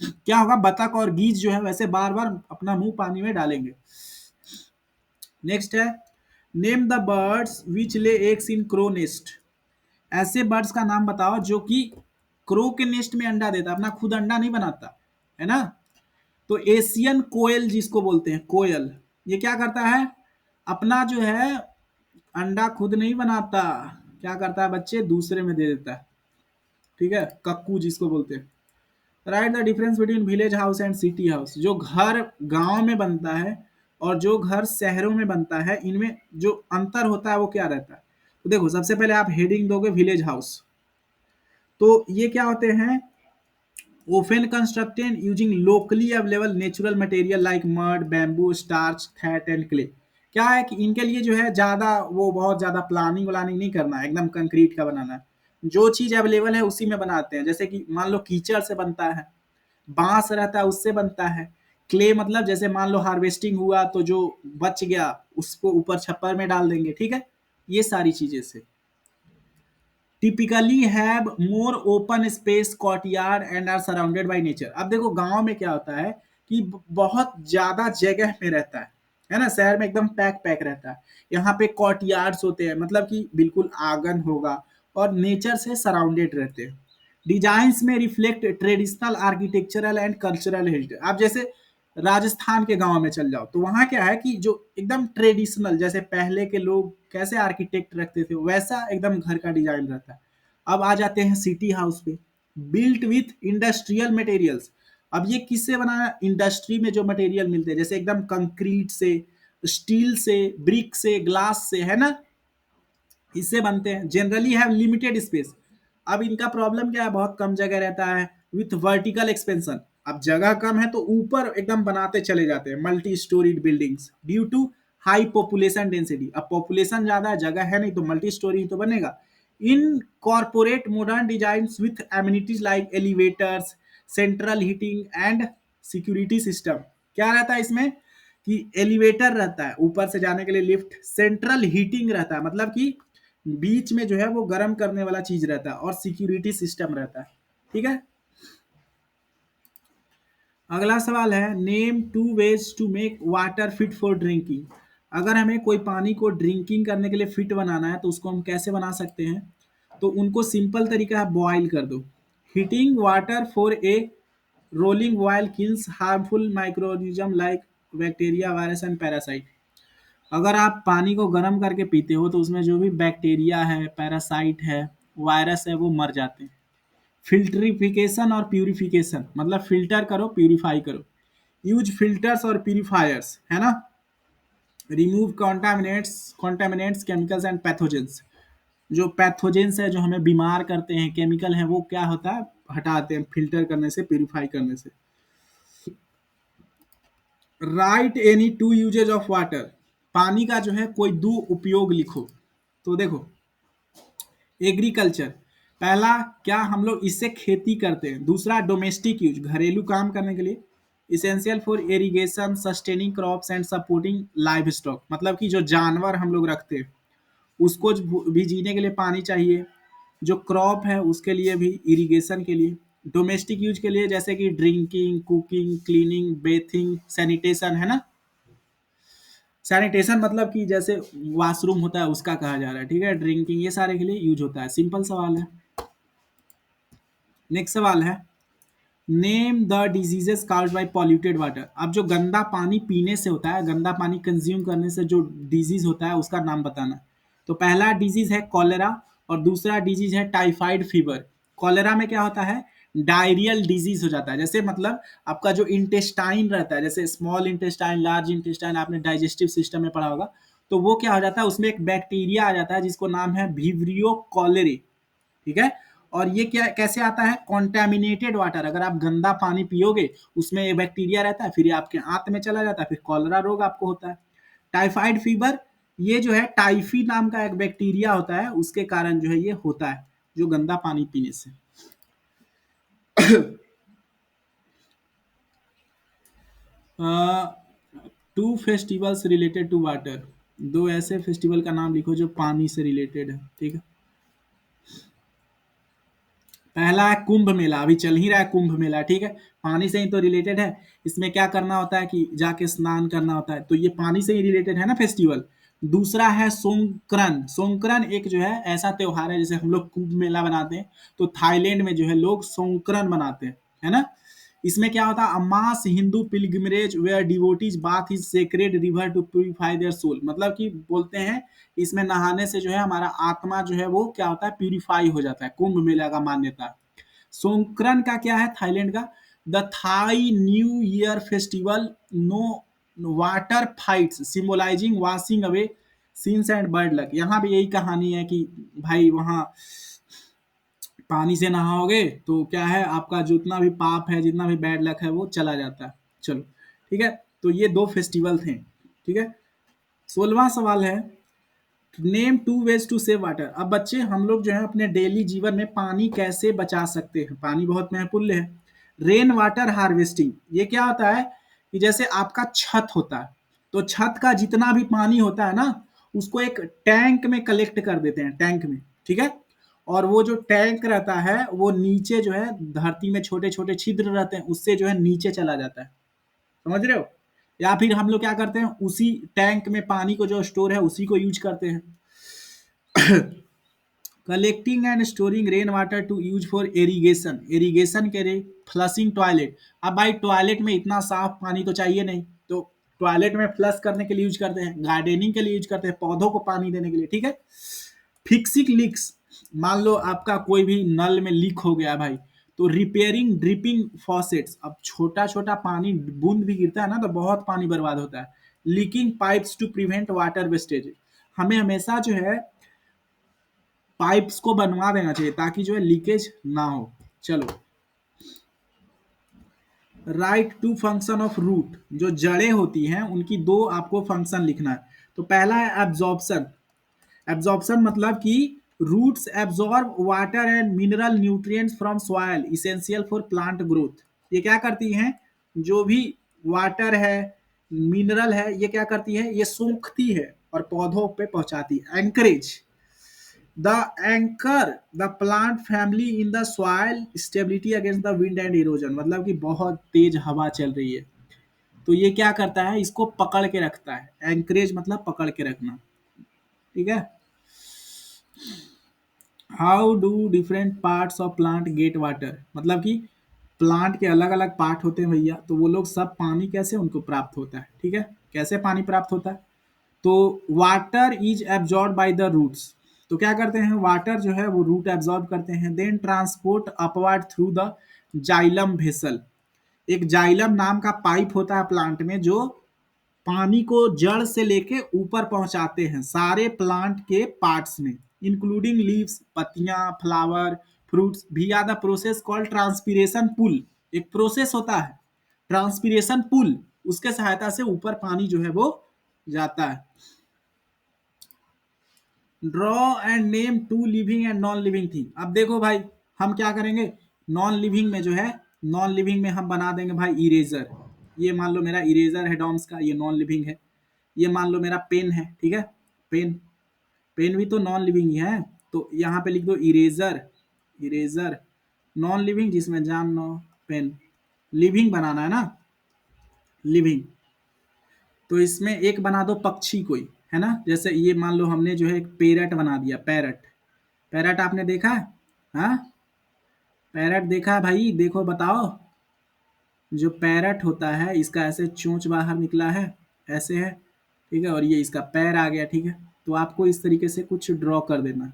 क्या होगा, बतख और गीज जो है वैसे बार बार अपना मुंह पानी में डालेंगे. नेक्स्ट है, name the birds which lay eggs in crow nest. ऐसे बर्ड्स का नाम बताओ जो कि क्रो के नेस्ट में अंडा देता, अपना खुद अंडा नहीं बनाता है ना. तो एशियन कोयल जिसको बोलते हैं, कोयल, ये क्या करता है, अपना जो है अंडा खुद नहीं बनाता, क्या करता है बच्चे, दूसरे में दे देता है, ठीक है, कक्कू जिसको बोलते हैं. Right the difference between village house and city house. जो घर गांव में बनता है और जो घर शहरों में बनता है, इनमें जो अंतर होता है वो क्या रहता है. तो देखो, सबसे पहले आप हेडिंग दोगे विलेज हाउस, तो ये क्या होते हैं, often constructed using locally available natural material like mud, bamboo, starch, thatch and clay. क्या है कि इनके लिए जो है ज्यादा वो बहुत ज्यादा प्लानिंग व्लानिंग नहीं करना है, एकदम कंक्रीट का बनाना है. जो चीज अवेलेबल है उसी में बनाते हैं. जैसे कि मान लो कीचड़ से बनता है, बांस रहता है उससे बनता है, क्ले मतलब जैसे मान लो हार्वेस्टिंग हुआ तो जो बच गया उसको ऊपर छप्पर में डाल देंगे, ठीक है, ये सारी चीजें से. Typically have more open space courtyard and are surrounded by nature. अब देखो गांव में क्या होता है कि बहुत ज्यादा जगह में रहता है ना, शहर में एकदम पैक पैक रहता है. यहाँ पे कॉर्टयार्ड्स होते हैं, मतलब कि बिल्कुल आंगन होगा और नेचर से सराउंडेड रहते हैं. डिजाइन्स में reflect traditional architectural and cultural heritage. आप जैसे राजस्थान के गांव में चल जाओ तो वहां क्या है कि जो एकदम ट्रेडिशनल, जैसे पहले के लोग कैसे आर्किटेक्ट रखते थे वैसा एकदम घर का डिजाइन रहता है. अब आ जाते हैं सिटी हाउस पे, बिल्ट विथ इंडस्ट्रियल मटेरियल्स. अब ये किससे बना, इंडस्ट्री में जो मटेरियल मिलते हैं, जैसे एकदम कंक्रीट से, स्टील से, ब्रिक से, ग्लास से, है ना, इससे बनते हैं. Generally have limited space. अब इनका प्रॉब्लम क्या है, बहुत कम जगह रहता है. विथ वर्टिकल एक्सपेंशन, अब जगह कम है तो ऊपर एकदम बनाते चले जाते हैं, multi storeyed buildings due to high population density. अब पॉपुलेशन ज्यादा है, जगह है नहीं, तो मल्टी स्टोरी तो बनेगा. In corporate modern design with amenities like elevators, central heating and security system. क्या रहता है इसमें, कि एलिवेटर रहता है ऊपर से जाने के लिए, लिफ्ट, सेंट्रल हीटिंग रहता है मतलब कि बीच में जो है वो गर्म करने वाला चीज रहता है, और सिक्योरिटी सिस्टम रहता है, ठीक है. अगला सवाल है, name two ways to make water fit for drinking. अगर हमें कोई पानी को ड्रिंकिंग करने के लिए फिट बनाना है तो उसको हम कैसे बना सकते हैं. तो उनको सिंपल तरीका है, बॉयल कर दो. Heating water for a rolling boil kills harmful microorganism like bacteria, virus and parasite. अगर आप पानी को गर्म करके पीते हो तो उसमें जो भी बैक्टीरिया है, पैरासाइट है, वायरस है, वो मर जाते हैं. फिल्ट्रिफिकेशन और प्यूरिफिकेशन, मतलब फिल्टर करो, प्यूरिफाई करो. यूज फिल्टर्स और प्यूरिफायर्स, है ना. Remove contaminants chemicals and pathogens. जो पैथोजेंस है जो हमें बीमार करते हैं, केमिकल है, वो क्या होता है, हटाते हैं फिल्टर करने से, प्यूरिफाई करने से. Write any two uses of water. पानी का जो है कोई दो उपयोग लिखो. तो देखो, एग्रीकल्चर, पहला क्या हम लोग इससे खेती करते हैं. दूसरा डोमेस्टिक यूज, घरेलू काम करने के लिए. Essential for irrigation, sustaining crops and supporting live stock, मतलब कि जो जानवर हम लोग रखते हैं उसको भी जीने के लिए पानी चाहिए, जो क्रॉप है उसके लिए भी, इरिगेशन के लिए, डोमेस्टिक यूज के लिए जैसे कि drinking, cooking, cleaning, bathing, sanitation, है ना। सैनिटेशन मतलब कि जैसे वॉशरूम होता है उसका कहा जा रहा है, ठीक है। ड्रिंकिंग, ये सारे के लिए यूज होता है। सिंपल सवाल है। नेक्स्ट सवाल है, name the diseases cause by polluted water. अब जो गंदा पानी पीने से होता है, गंदा पानी कंज्यूम करने से जो डिजीज होता है उसका नाम बताना। तो पहला डिजीज है कॉलेरा और दूसरा डिजीज है टाइफाइड फीवर। कॉलेरा में क्या होता है, डायरियल डिजीज हो जाता है, जैसे मतलब आपका जो इंटेस्टाइन रहता है, जैसे स्मॉल इंटेस्टाइन, लार्ज इंटेस्टाइन, आपने डाइजेस्टिव सिस्टम में पढ़ा होगा, तो वो क्या हो जाता है, उसमें एक बैक्टीरिया आ जाता है जिसको नाम है विब्रियो कॉलेरे, ठीक है। और ये क्या कैसे आता है, कॉन्टेमिनेटेड वाटर, अगर आप गंदा पानी पियोगे उसमें ये बैक्टीरिया रहता है, फिर ये आपके आंत में चला जाता है, फिर कॉलरा रोग आपको होता है। टाइफाइड फीवर, ये जो है टाइफी नाम का एक बैक्टीरिया होता है, उसके कारण जो है ये होता है, जो गंदा पानी पीने से। Two festivals related to water, दो ऐसे फेस्टिवल का नाम लिखो जो पानी से रिलेटेड है, ठीक है। पहला है कुंभ मेला, अभी चल ही रहा है कुंभ मेला, ठीक है। पानी से ही तो रिलेटेड है। इसमें क्या करना होता है कि जाके स्नान करना होता है, तो ये पानी से ही रिलेटेड है ना फेस्टिवल। दूसरा है सोंकरन। सोंकरन एक जो है ऐसा त्योहार है, जैसे हम लोग कुंभ मेला बनाते हैं, तो थाईलैंड में जो है लोग सोंकरन मनाते हैं, है ना। इसमें क्या होता है, a mass Hindu pilgrimage where devotees bathe is sacred river to purify their soul, मतलब कि बोलते हैं इसमें नहाने से जो है हमारा आत्मा जो है वो क्या होता है, प्यूरिफाई हो जाता है, कुंभ मेला का मान्यता। सोंकरन का क्या है, थाईलैंड का, the Thai New Year festival, no water fights symbolising washing away sins and bird luck. यहाँ भी यही कहानी है कि भाई वहाँ पानी से नहाओगे तो क्या है, आपका जितना भी पाप है, जितना भी बैड लक है वो चला जाता है। चलो, ठीक है। तो ये दो फेस्टिवल थे, ठीक है। 16वां सवाल है, name two ways to save water. अब बच्चे हम लोग जो है अपने डेली जीवन में पानी कैसे बचा सकते हैं, पानी बहुत महत्वपूर्ण है। रेन वाटर हार्वेस्टिंग, ये क्या होता है कि जैसे आपका छत होता है, तो छत का जितना भी पानी होता है ना, उसको एक टैंक में कलेक्ट कर देते हैं, टैंक में, ठीक है। और वो जो टैंक रहता है वो नीचे जो है धरती में छोटे छोटे छिद्र रहते हैं, उससे जो है नीचे चला जाता है, समझ रहे हो। या फिर हम लोग क्या करते हैं, उसी टैंक में पानी को जो स्टोर है उसी को यूज करते हैं। Collecting and storing rain water to use for irrigation, irrigation के लिए, फ्लशिंग टॉयलेट। अब भाई टॉयलेट में इतना साफ पानी तो चाहिए नहीं, तो टॉयलेट में फ्लश करने के लिए यूज करते हैं, गार्डनिंग के लिए यूज करते हैं, पौधों को पानी देने के लिए, ठीक है। फिक्सिंग लीक्स, मान लो आपका कोई भी नल में लीक हो गया भाई, तो रिपेयरिंग ड्रिपिंग फॉसेट्स, अब छोटा छोटा पानी बूंद भी गिरता है ना तो बहुत पानी बर्बाद होता है। Leaking pipes to prevent water wastage, हमें हमेशा जो है पाइप्स को बनवा देना चाहिए ताकि जो है लीकेज ना हो। चलो, write to function of root, जो जड़ें होती हैं उनकी दो आपको फंक्शन लिखना है। तो पहला है एब्जॉर्प्शन। एब्जॉर्प्शन मतलब कि roots absorb water and mineral nutrients from soil essential for plant growth. ये क्या करती हैं, जो भी वाटर है, मिनरल है, ये क्या करती है, ये सोखती है और पौधों पे पहुंचाती है। Anchorage the anchor the plant family in the soil stability against the wind and erosion, मतलब कि बहुत तेज हवा चल रही है तो ये क्या करता है, इसको पकड़ के रखता है। एंकरेज मतलब पकड़ के रखना, ठीक है। How do different parts of plant get water, मतलब कि प्लांट के अलग अलग पार्ट होते हैं भैया, तो वो लोग सब पानी कैसे उनको प्राप्त होता है, ठीक है। कैसे पानी प्राप्त होता है, तो water is absorb by the roots, तो क्या करते हैं, वाटर जो है वो रूट एब्जॉर्ब करते हैं, then transport upward through the xylem vessel. एक जाइलम नाम का पाइप होता है प्लांट में जो पानी को जड़ से लेके ऊपर पहुंचाते हैं सारे प्लांट के पार्ट्स में, इंक्लूडिंग लीव्स, पत्तियां, flower, fruits, via the process called transpiration pull. एक प्रोसेस होता है ट्रांसपीरेशन पुल, उसके सहायता से ऊपर पानी जो है वो जाता है। Draw and name to living and non living thing. अब देखो भाई, हम क्या करेंगे, नॉन लिविंग में जो है, नॉन लिविंग में हम बना देंगे भाई इरेजर, ये मान लो मेरा इरेजर है डॉम्स का, ये नॉन लिविंग है। ये मान लो मेरा पेन है, ठीक है, पेन, पेन भी तो नॉन लिविंग ही है। तो यहाँ पे लिख दो इरेजर, इरेजर नॉन लिविंग जिसमें जान नो, पेन लिविंग बनाना है ना, लिविंग। तो इसमें एक बना दो पक्षी कोई, है ना, जैसे ये मान लो हमने जो है एक पैरट बना दिया, पैरट, पैरट आपने देखा है? हाँ, पैरट देखा है भाई, देखो बताओ। जो पैरट होता है इसका ऐसे चोंच बाहर निकला है, ऐसे है, ठीक है, और ये इसका पैर आ गया, ठीक है। तो आपको इस तरीके से कुछ ड्रॉ कर देना।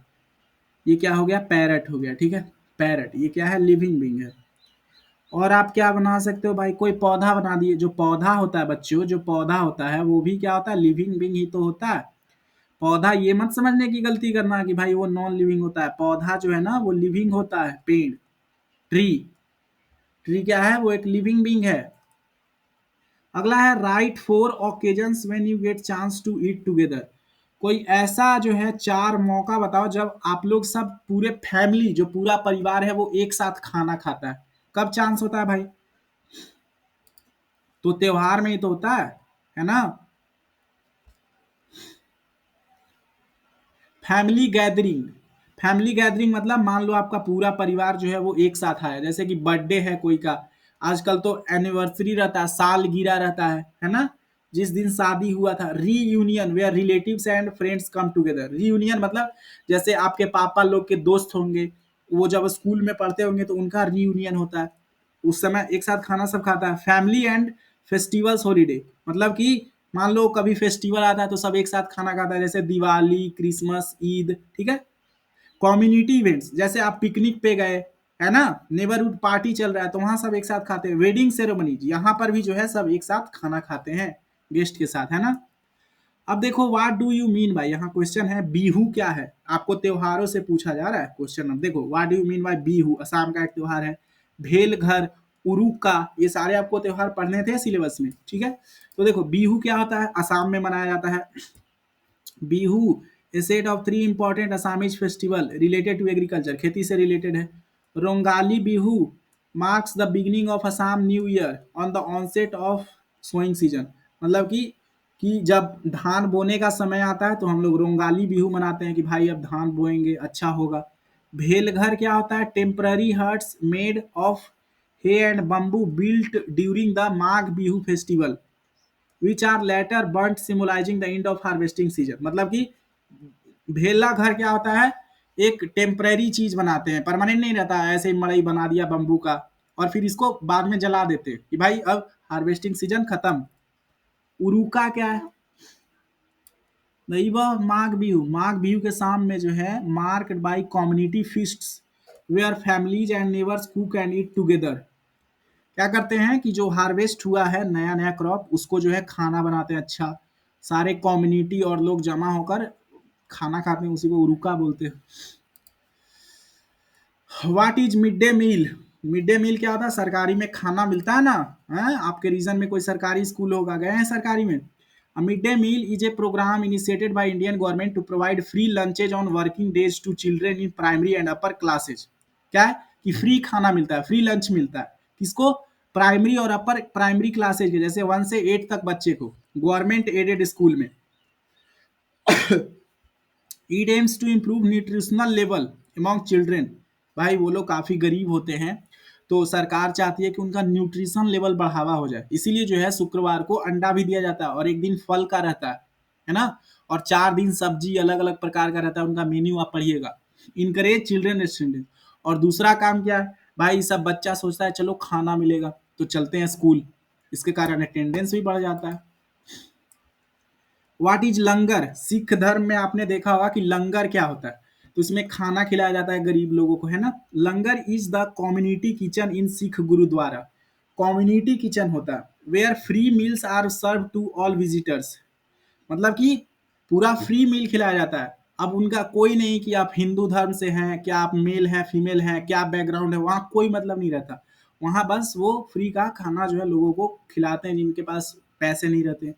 ये क्या हो गया? पैरट हो गया, ठीक है, पैरट। ये क्या है? लिविंग बींग है। और आप क्या बना सकते हो भाई? कोई पौधा बना दिए। जो पौधा होता है बच्चों, जो पौधा होता है वो भी क्या होता है? लिविंग बींग ही तो होता है। पौधा ये मत समझने की गलती करना कि भाई वो नॉन लिविंग होता है। पौधा जो है ना वो लिविंग होता है। पेड़, ट्री, ट्री क्या है? वो एक लिविंग बींग है। अगला है write four occasions when you get chance to eat together. कोई ऐसा जो है 4 मौका बताओ जब आप लोग सब पूरे फैमिली, जो पूरा परिवार है वो एक साथ खाना खाता है। कब चांस होता है भाई? तो त्योहार में ही तो होता है ना? फैमिली गैदरिंग, फैमिली गैदरिंग मतलब मान लो आपका पूरा परिवार जो है वो एक साथ आया, जैसे कि बर्थडे है कोई का, आजकल तो एनिवर्सरी रहता है, साल गिरा रहता है ना, जिस दिन शादी हुआ था। Reunion where relatives and friends come together. Reunion मतलब जैसे आपके पापा लोग के दोस्त होंगे, वो जब स्कूल में पढ़ते होंगे तो उनका रीयूनियन होता है, उस समय एक साथ खाना सब खाता है। फैमिली एंड फेस्टिवल्स हॉलीडे मतलब कि मान लो कभी फेस्टिवल आता है तो सब एक साथ खाना खाता है, जैसे दिवाली, क्रिसमस, ईद, ठीक है। कम्युनिटी इवेंट्स, जैसे आप पिकनिक पे गए, है ना, नेबरहुड पार्टी चल रहा है तो वहां सब एक साथ खाते हैं। वेडिंग सेरेमनी, यहाँ पर भी जो है सब एक साथ खाना खाते हैं गेस्ट के साथ, है ना। अब देखो what do you mean by, यहाँ क्वेश्चन है बिहू क्या है, आपको त्योहारों से पूछा जा रहा है क्वेश्चन। अब देखो what do you mean by Bihu, Assam का एक त्योहार है। भेल घर, उरुका, ये सारे आपको त्योहार पढ़ने थे सिलेबस में, ठीक है। तो देखो बिहू क्या होता है, असम में मनाया जाता है। Bihu a set of 3 important Assamese festival related to agriculture, खेती से रिलेटेड है। Rongali Bihu marks the beginning of Assam new year on the onset of sowing season, मतलब कि जब धान बोने का समय आता है तो हम लोग रोंगाली बिहू मनाते हैं कि भाई अब धान बोएंगे अच्छा होगा। भेलघर क्या होता है? Temporary huts made of hay and bamboo built during the Magh Bihu festival which are later burnt symbolising the end of harvesting season, मतलब कि भेला घर क्या होता है? एक टेम्परेरी चीज बनाते हैं, परमानेंट नहीं रहता है, ऐसे ही मड़ई बना दिया बम्बू का और फिर इसको बाद में जला देते हैं कि भाई अब हार्वेस्टिंग सीजन खत्म। उरुका क्या है? नहीं, वह माघ बिहू के शाम में जो है marked by community feasts where families and neighbours cook and eat together. क्या करते हैं कि जो हार्वेस्ट हुआ है नया नया क्रॉप, उसको जो है खाना बनाते हैं अच्छा, सारे कम्युनिटी और लोग जमा होकर खाना खाते हैं, उसी को उरुका बोलते हैं। What is mid day meal? Mid day meal क्या होता है? सरकारी में खाना मिलता है ना, है? आपके रीजन में कोई सरकारी स्कूल होगा, गए हैं सरकारी में? Mid day meal is a programme initiated by Indian government to provide free lunches on working days to children in primary and upper classes. क्या है कि फ्री खाना मिलता है, फ्री लंच मिलता है, किसको? प्राइमरी और अपर प्राइमरी क्लासेज के, जैसे 1 से 8 तक बच्चे को, गवर्नमेंट एडेड स्कूल में। It aims to improve nutritional level among children. भाई वो लोग काफ़ी गरीब होते हैं तो सरकार चाहती है कि उनका न्यूट्रिशन लेवल बढ़ावा हो जाए, इसीलिए जो है शुक्रवार को अंडा भी दिया जाता है और एक दिन फल का रहता है ना, और 4 दिन सब्जी अलग अलग प्रकार का रहता है, उनका मेन्यू आप पढ़िएगा। Encourage children student. और दूसरा काम क्या है भाई? सब बच्चा सोचता है चलो खाना मिलेगा तो चलते हैं स्कूल, इसके कारण अटेंडेंस भी बढ़ जाता है। व्हाट इज लंगर? सिख धर्म में आपने देखा होगा कि लंगर क्या होता है, तो इसमें खाना खिलाया जाता है गरीब लोगों को, है ना। Langar is the community kitchen in Sikh gurdwara. Community kitchen होता है where free meals are serve to all visitors, मतलब कि पूरा फ्री मील खिलाया जाता है। अब उनका कोई नहीं कि आप हिंदू धर्म से हैं, क्या आप मेल हैं, फीमेल हैं, क्या बैकग्राउंड है, वहाँ कोई मतलब नहीं रहता। वहाँ बस वो फ्री का खाना जो है लोगों को खिलाते हैं जिनके पास पैसे नहीं रहते।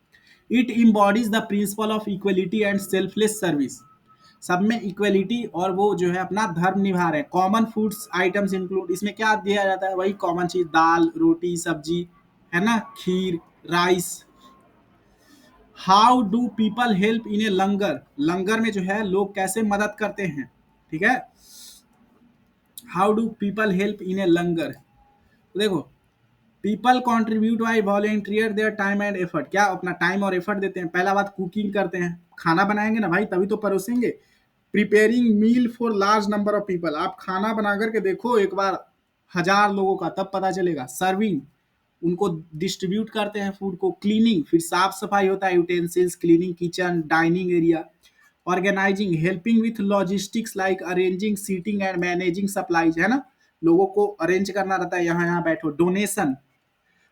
It embodies the principle of equality and selfless service. सब में इक्वलिटी और वो जो है अपना धर्म निभा रहे हैं। कॉमन फूड्स आइटम्स इंक्लूड, इसमें क्या दिया जाता है? वही कॉमन चीज, दाल रोटी सब्जी, है ना, खीर, rice. How do people help in a langar, langar में जो है लोग कैसे मदद करते हैं, ठीक है। How do people help in a langar, तो देखो people contribute by volunteer their time and effort, क्या अपना टाइम और एफर्ट देते हैं। पहला बात कुकिंग करते हैं, खाना बनाएंगे ना भाई तभी तो परोसेंगे। Preparing meal for large number of people, आप खाना बना करके देखो एक बार 1000 लोगों का, तब पता चलेगा। सर्विंग, उनको डिस्ट्रीब्यूट करते हैं फूड को। क्लीनिंग, फिर साफ सफाई होता है, utensils, cleaning kitchen, dining area. Organising, helping with logistics like arranging seating and managing supplies, है ना, लोगों को अरेंज करना रहता है, यहाँ यहाँ बैठो। Donation,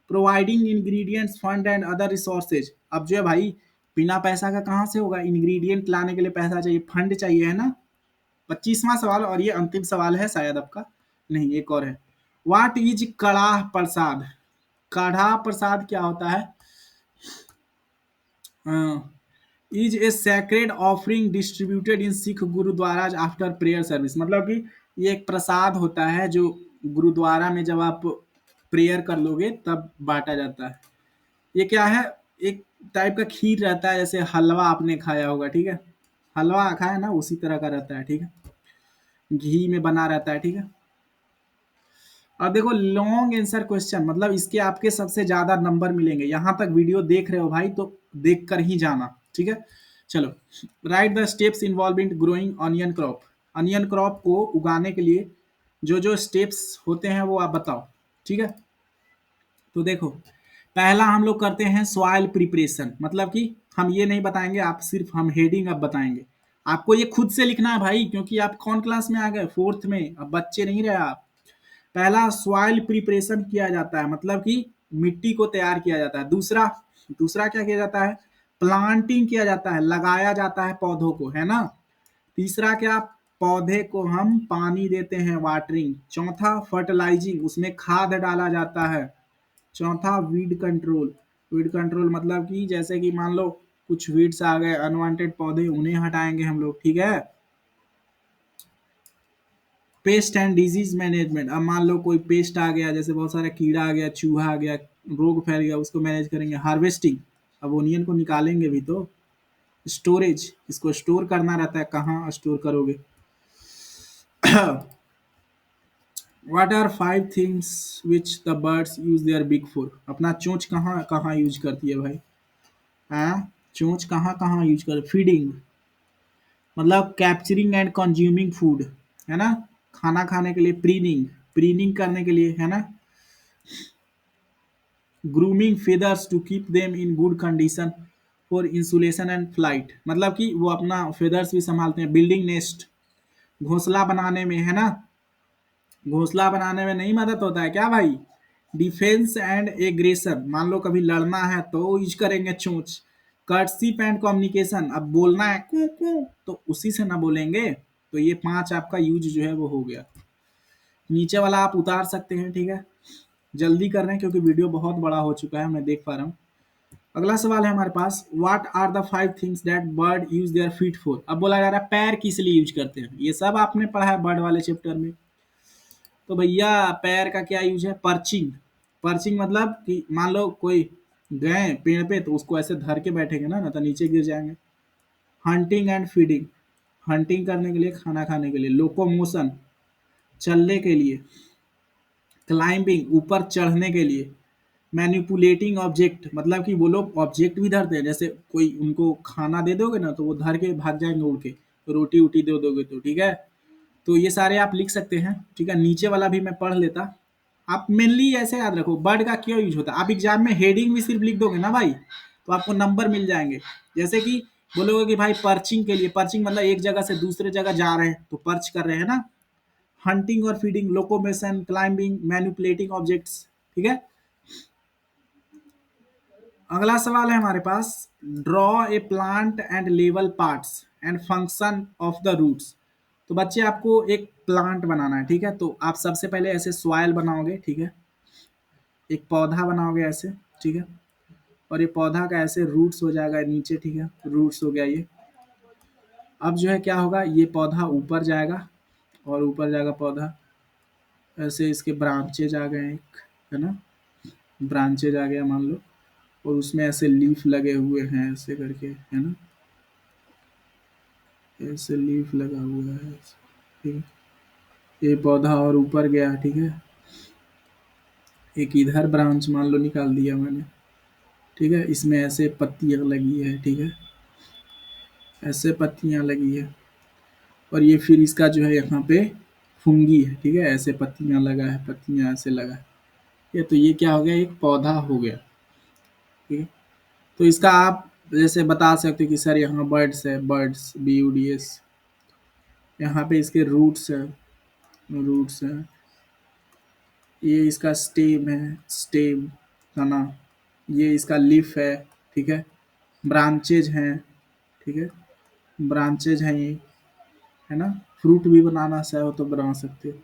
providing ingredients fund and other resources, अब जो है भाई बिना पैसा का कहाँ से होगा, इंग्रेडिएंट लाने के लिए पैसा चाहिए, फंड चाहिए, है ना। 25वां सवाल, और ये अंतिम सवाल है शायद आपका, नहीं एक और है। व्हाट इज कड़ाह प्रसाद, कड़ा प्रसाद क्या होता है, is a sacred offering distributed in Sikh gurdwara after prayer service, मतलब कि ये एक प्रसाद होता है जो गुरुद्वारा में जब आप प्रेयर कर लोगे तब बांटा जाता है। ये क्या है, एक टाइप का खीर रहता है, जैसे हलवा आपने खाया होगा, ठीक है, हलवा खाया ना, उसी तरह का रहता है, ठीक है, घी में बना रहता है, ठीक है। और देखो लॉन्ग आंसर क्वेश्चन, मतलब इसके आपके सबसे ज्यादा नंबर मिलेंगे। यहां तक वीडियो देख रहे हो भाई तो देख कर ही जाना, ठीक है। चलो, right the steps involve in growing onion crop, onion crop को उगाने के लिए जो जो स्टेप्स होते हैं वो आप बताओ, ठीक है। तो देखो पहला हम लोग करते हैं सॉइल प्रिपरेशन, मतलब कि हम ये नहीं बताएंगे, आप सिर्फ हम हेडिंग अब बताएंगे। आपको ये खुद से लिखना है भाई, क्योंकि आप कौन क्लास में आ गए, फोर्थ में, अब बच्चे नहीं रहे आप। पहला सॉइल प्रिपरेशन किया जाता है, मतलब कि मिट्टी को तैयार किया जाता है। दूसरा, दूसरा क्या किया जाता है, प्लांटिंग किया जाता है, लगाया जाता है पौधों को, है ना। तीसरा क्या, पौधे को हम पानी देते हैं, वाटरिंग। चौथा फर्टिलाइजिंग, उसमें खाद डाला जाता है। चौथा वीड कंट्रोल, वीड कंट्रोल मतलब कि जैसे कि मान लो कुछ वीड्स आ गए, अनवांटेड पौधे, उन्हें हटाएंगे हम लोग, ठीक है। पेस्ट एंड डिजीज मैनेजमेंट, अब मान लो कोई पेस्ट आ गया, जैसे बहुत सारा कीड़ा आ गया, चूहा आ गया, रोग फैल गया, उसको मैनेज करेंगे। हार्वेस्टिंग, अब ओनियन को निकालेंगे भी तो। स्टोरेज, इसको स्टोर करना रहता है, कहाँ स्टोर करोगे। What are 5 things which the birds use their beak for, अपना चोंच कहाँ कहाँ यूज करती है भाई, हाँ, चोंच कहाँ कहाँ यूज कर, फीडिंग मतलब कैप्चरिंग एंड कंज्यूमिंग फूड, है ना, खाना खाने के लिए। प्रीनिंग, प्रीनिंग करने के लिए, है ना। Grooming feathers to keep them in good condition for insulation and flight, मतलब कि वो अपना फेदर्स भी संभालते हैं। बिल्डिंग नेस्ट, घोंसला बनाने में, है ना, घोंसला बनाने में नहीं मदद होता है क्या भाई। डिफेंस एंड एग्रेशन, मान लो कभी लड़ना है तो यूज करेंगे चोंच। कर्टशिप एंड कम्युनिकेशन, अब बोलना है कू कू तो उसी से ना बोलेंगे। तो ये 5 आपका यूज जो है वो हो गया। नीचे वाला आप उतार सकते हैं, ठीक है। जल्दी कर रहे हैं क्योंकि वीडियो बहुत बड़ा हो चुका है, मैं देख पा रहा हूँ। अगला सवाल है हमारे पास, what are the 5 things that bird use their feet for, अब बोला जा रहा है पैर किस लिए यूज करते हैं, ये सब आपने पढ़ा है बर्ड वाले चैप्टर में। तो भैया पैर का क्या यूज है, पर्चिंग। पर्चिंग मतलब कि मान लो कोई गए पेड़ पे तो उसको ऐसे धर के बैठेंगे ना, ना तो नीचे गिर जाएंगे। हंटिंग एंड फीडिंग, हंटिंग करने के लिए, खाना खाने के लिए। लोकोमोशन, चलने के लिए। क्लाइंबिंग, ऊपर चढ़ने के लिए। मैनिपुलेटिंग ऑब्जेक्ट, मतलब कि वो लोग ऑब्जेक्ट भी धरते हैं, जैसे कोई उनको खाना दे दोगे ना तो वो धर के भाग जाएंगे उड़ के, रोटी वोटी दे दोगे तो, ठीक है। तो ये सारे आप लिख सकते हैं, ठीक है। नीचे वाला भी मैं पढ़ लेता। आप मेनली ऐसे याद रखो बर्ड का क्यों यूज होता है, आप एग्जाम में हेडिंग भी सिर्फ लिख दोगे ना भाई तो आपको नंबर मिल जाएंगे। जैसे कि बोलोगे कि भाई पर्चिंग के लिए, पर्चिंग मतलब एक जगह से दूसरे जगह जा रहे हैं तो पर्च कर रहे हैं ना। हंटिंग और feeding, locomotion, climbing, manipulating objects, ठीक है। अगला सवाल है हमारे पास, ड्रॉ ए प्लांट एंड लेवल parts and function of the roots. तो बच्चे आपको एक प्लांट बनाना है, ठीक है। तो आप सबसे पहले ऐसे सॉइल बनाओगे, ठीक है, एक पौधा बनाओगे ऐसे, ठीक है। और ये पौधा का ऐसे रूट्स हो जाएगा नीचे, ठीक है, रूट्स हो गया ये। अब जो है क्या होगा, ये पौधा ऊपर जाएगा और ऊपर जाएगा पौधा, ऐसे इसके ब्रांचेज आ गए एक, है ना। ब्रांचेज आ गया मान लो, और उसमें ऐसे लीफ लगे हुए हैं ऐसे करके, है ना, ऐसे लीफ लगा हुआ है, ठीक है। ये पौधा और ऊपर गया, ठीक है। एक इधर ब्रांच मान लो निकाल दिया मैंने, ठीक है। इसमें ऐसे पत्तियां लगी है, ठीक है, ऐसे पत्तियां लगी है। और ये फिर इसका जो है यहाँ पे फुंगी है, ठीक है, ऐसे पत्तियां लगा है, पत्तियां ऐसे लगा है। ये तो ये क्या हो गया, एक पौधा हो गया, ठीक है। तो इसका आप जैसे बता सकते हो कि सर यहाँ बर्ड्स है, बर्ड्स, BUDS। यहाँ पे इसके रूट्स है, रूट्स है। ये इसका स्टेम है, स्टेम, तना। ये इसका लीफ है, ठीक है। ब्रांचेज हैं, ठीक है, ब्रांचेज हैं ये, है ना। फ्रूट भी बनाना चाहो तो बना सकते हो।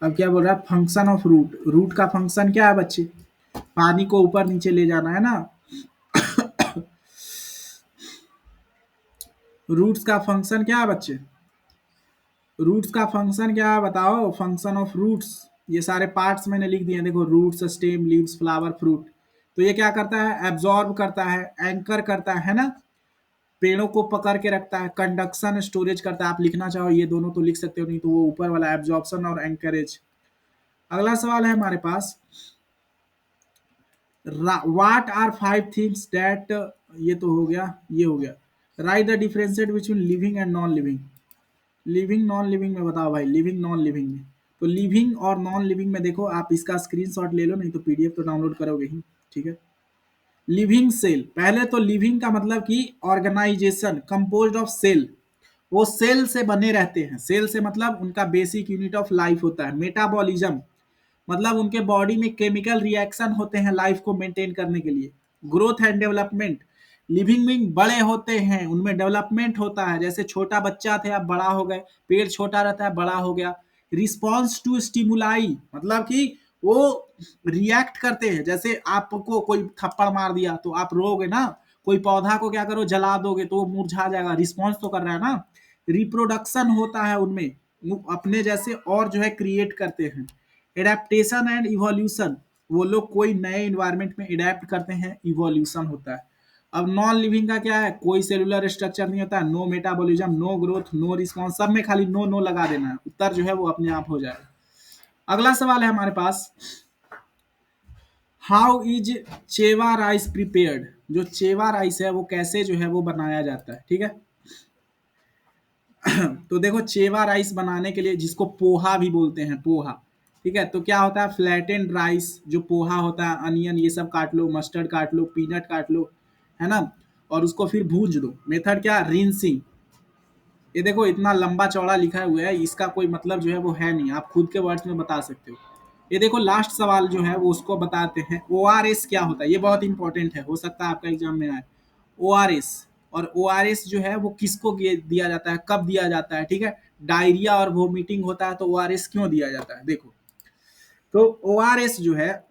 अब क्या बोल रहा है, फंक्शन ऑफ रूट। रूट का फंक्शन क्या है बच्चे, पानी को ऊपर नीचे ले जाना, है ना। रूट्स का फंक्शन क्या है बच्चे, रूट्स का फंक्शन क्या है बताओ, फंक्शन ऑफ रूट्स। ये सारे पार्ट्स मैंने लिख दिए हैं, देखो, roots, stem, leaves, flower, fruit. तो ये क्या करता है, एब्जॉर्ब करता है, एंकर करता है ना, पेड़ों को पकड़ के रखता है, कंडक्शन, स्टोरेज करता है। आप लिखना चाहो ये दोनों तो लिख सकते हो, नहीं तो वो ऊपर वाला एब्जॉर्प्शन और एंकरेज। अगला सवाल है हमारे पास, व्हाट आर 5 थिंग्स दैट, ये तो हो गया, ये हो गया। Right the differentiate between living and non living. Living non living में बताओ भाई, लिविंग नॉन लिविंग में। तो लिविंग और नॉन लिविंग में देखो, आप इसका स्क्रीनशॉट ले लो, नहीं तो PDF तो डाउनलोड करोगे ही, ठीक है। लिविंग सेल, पहले तो लिविंग का मतलब कि ऑर्गेनाइजेशन, कंपोज्ड ऑफ सेल। वो सेल से बने रहते हैं, सेल से मतलब उनका बेसिक यूनिट ऑफ लाइफ होता है। मेटाबॉलिज्म मतलब उनके बॉडी में केमिकल रिएक्शन होते हैं लाइफ को मेंटेन करने के लिए। Growth and development, living being बड़े होते हैं, उनमें डेवलपमेंट होता है। जैसे छोटा बच्चा थे, आप बड़ा हो गए, पेड़ छोटा रहता है, बड़ा हो गया। रिस्पॉन्स टू स्टिमुलाई मतलब कि वो रिएक्ट करते हैं, जैसे आपको कोई थप्पड़ मार दिया तो आप रोगे ना, कोई पौधा को क्या करो, जला दोगे तो वो मुरझा जाएगा, रिस्पॉन्स तो कर रहा है ना। रिप्रोडक्शन होता है उनमें, वो अपने जैसे और जो है क्रिएट करते हैं। एडेप्टेशन एंड इवोल्यूशन, वो लोग कोई नए इन्वायरमेंट में एडेप्ट करते हैं, इवोल्यूशन होता है। अब नॉन लिविंग का क्या है, कोई सेलुलर स्ट्रक्चर नहीं होता, no metabolism, no growth, no response, सब में खाली नो नो लगा देना है, उत्तर जो है वो अपने आप हो जाएगा। अगला सवाल है हमारे पास, हाउ इज चेवा राइस प्रिपेयर्ड। जो चेवा राइस है वो कैसे जो है वो बनाया जाता है, ठीक है। तो देखो, चेवा राइस बनाने के लिए, जिसको पोहा भी बोलते हैं, पोहा, ठीक है। तो क्या होता है, फ्लैटेंड राइस जो पोहा होता है, अनियन ये सब काट लो, मस्टर्ड काट लो, पीनट काट लो, है ना, और उसको फिर भूज दो। मेथड क्या, रिंसिंग। ये देखो इतना लंबा चौड़ा लिखा हुआ है, इसका कोई मतलब जो है वो है नहीं, आप खुद के वर्ड्स में बता सकते हो। ये देखो लास्ट सवाल जो है वो उसको बताते हैं, ORS क्या होता है, ये बहुत इंपॉर्टेंट है, हो सकता है आपका एग्जाम में आए। ORS, और ORS जो है वो किसको दिया जाता है, कब दिया जाता है, ठीक है। डायरिया और वोमिटिंग होता है तो ORS क्यों दिया जाता है, देखो। तो ORS जो है,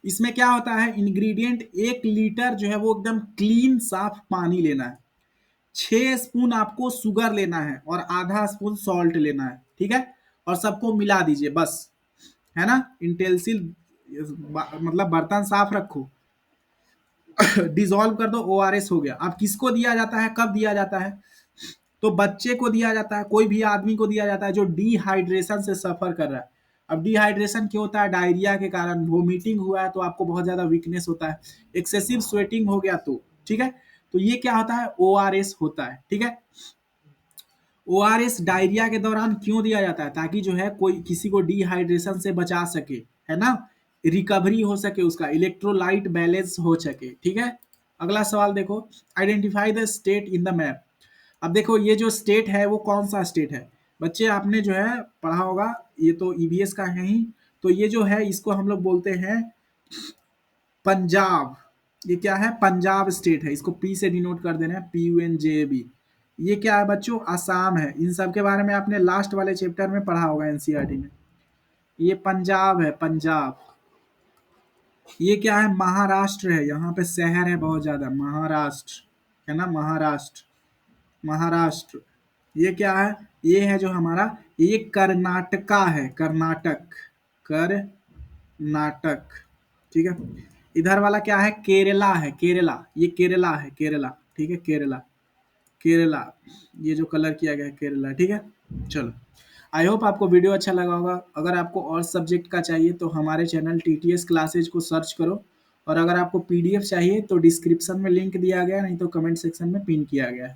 इसमें क्या होता है, इंग्रेडिएंट 1 लीटर जो है वो एकदम क्लीन साफ पानी लेना है, 6 स्पून आपको शुगर लेना है और आधा स्पून सॉल्ट लेना है, ठीक है। और सबको मिला दीजिए बस, है ना। इंटेंसिल मतलब बर्तन साफ रखो, डिजोल्व कर दो, ORS हो गया। अब किसको दिया जाता है, कब दिया जाता है, तो बच्चे को दिया जाता है, कोई भी आदमी को दिया जाता है जो डिहाइड्रेशन से सफर कर रहा है। अब डिहाइड्रेशन क्यों होता है, डायरिया के कारण, वोमिटिंग हुआ है तो आपको बहुत ज्यादा वीकनेस होता है, एक्सेसिव स्वेटिंग हो गया तो, ठीक है। तो ये क्या होता है, ORS होता है, ठीक है। ORS डायरिया के दौरान क्यों दिया जाता है, ताकि जो है कोई किसी को डिहाइड्रेशन से बचा सके, है ना, रिकवरी हो सके, उसका इलेक्ट्रोलाइट बैलेंस हो सके, ठीक है। अगला सवाल देखो, identify the state in the map. अब देखो ये जो स्टेट है वो कौन सा स्टेट है, बच्चे आपने जो है पढ़ा होगा, ये तो EVS का है ही। तो ये जो है इसको हम लोग बोलते हैं पंजाब। ये क्या है, पंजाब स्टेट है, इसको P से डिनोट कर देना है, PUNJAB। ये क्या है बच्चों, आसाम है। इन सब के बारे में आपने लास्ट वाले चैप्टर में पढ़ा होगा NCERT में। ये पंजाब है, पंजाब। ये क्या है, महाराष्ट्र है, यहाँ पे शहर है बहुत ज्यादा, महाराष्ट्र, है ना, महाराष्ट्र, महाराष्ट्र। ये क्या है, ये है जो हमारा, ये कर्नाटका है, कर्नाटक, कर्नाटक, नाटक, ठीक है। इधर वाला क्या है, केरला है, केरला, ये केरला है, केरला, ठीक है, केरला, केरला, ये जो कलर किया गया है केरला, ठीक है। चलो, आई होप आपको वीडियो अच्छा लगा होगा। अगर आपको और सब्जेक्ट का चाहिए तो हमारे चैनल टीटीएस क्लासेज को सर्च करो, और अगर आपको पीडीएफ चाहिए तो डिस्क्रिप्शन में लिंक दिया गया है, नहीं तो कमेंट सेक्शन में पिन किया गया है।